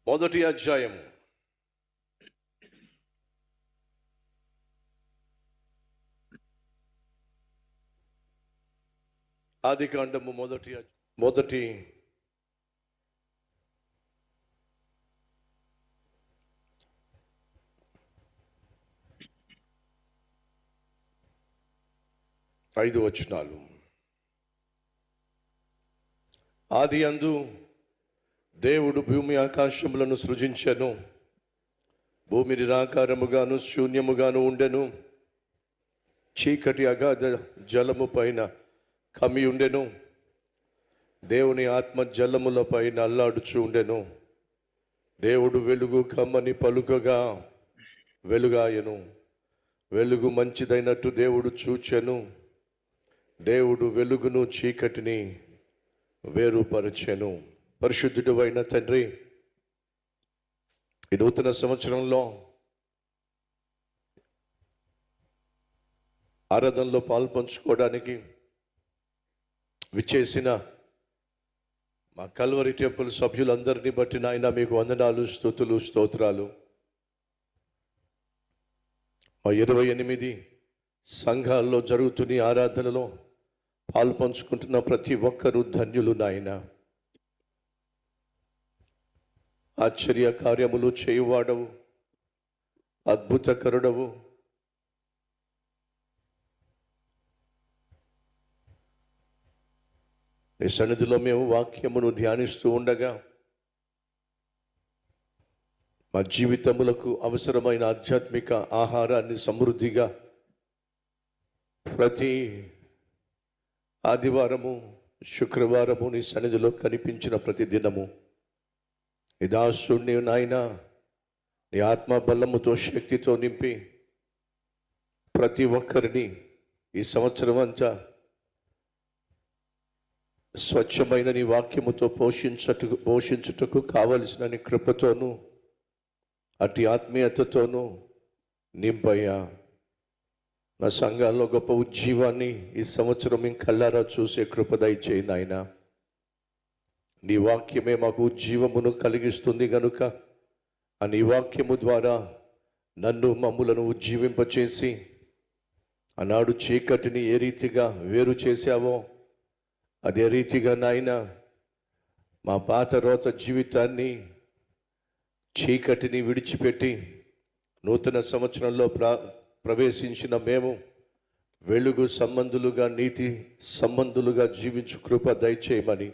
మొదటి అధ్యాయము ఆదికాండము మొదటి 5 వచనాలు. ఆదియందు దేవుడు భూమి ఆకాశములను సృజించెను. భూమి నిరాకారముగాను శూన్యముగాను ఉండెను. చీకటి అగాధ జలము పైన కమ్మి ఉండెను. దేవుని ఆత్మ జలముల పైన అల్లాడుచు ఉండెను. దేవుడు వెలుగు కమ్మని పలుకగా వెలుగాయెను. వెలుగు మంచిదైనట్టు దేవుడు చూచెను. దేవుడు వెలుగును చీకటిని వేరుపరచెను. పరిశుద్ధుడు అయిన తండ్రి, ఈ నూతన సంవత్సరంలో ఆరాధనలో పాల్పంచుకోవడానికి విచ్చేసిన మా కల్వరి టెంపుల్ సభ్యులందరినీ బట్టి నాయన మీకు వందనాలు, స్తుతులు, స్తోత్రాలు. మా 28 సంఘాల్లో జరుగుతున్న ఆరాధనలో పాల్పంచుకుంటున్న ప్రతి ఒక్కరూ ధన్యులు నాయన. ఆశ్చర్య కార్యములు చేయువాడవు, అద్భుతకరుడవు. ఈ సన్నిధిలో మేము వాక్యమును ధ్యానిస్తూ ఉండగా మా జీవితములకు అవసరమైన ఆధ్యాత్మిక ఆహారాన్ని సమృద్ధిగా ప్రతి ఆదివారము, శుక్రవారము నీ సన్నిధిలో కనిపించిన ప్రతి దినము ఈ దాసుడిని నాయన నీ ఆత్మ బలముతో, శక్తితో నింపి ప్రతి ఒక్కరిని ఈ సంవత్సరం అంతా స్వచ్ఛమైన నీ వాక్యముతో పోషించుటకు కావలసిన నీ కృపతోనూ అటు ఆత్మీయతతోనూ నింపయ్యా. నా సంఘాల్లో గొప్ప ఉజ్జీవాన్ని ఈ సంవత్సరం కళ్ళారా చూసే కృప దయచేయి నాయన. నీ వాక్యమే మాకు ఉజ్జీవమును కలిగిస్తుంది గనుక ఆ నీ వాక్యము ద్వారా నన్ను, మమ్ములను ఉజ్జీవింపచేసి ఆనాడు చీకటిని ఏ రీతిగా వేరు చేశావో అదే రీతిగా నాయన మా పాత రోత జీవితాన్ని, చీకటిని విడిచిపెట్టి నూతన సంవత్సరంలో ప్రవేశించిన మేము వెలుగు సంబంధులుగా, నీతి సంబంధులుగా జీవించు కృప దయచేయమని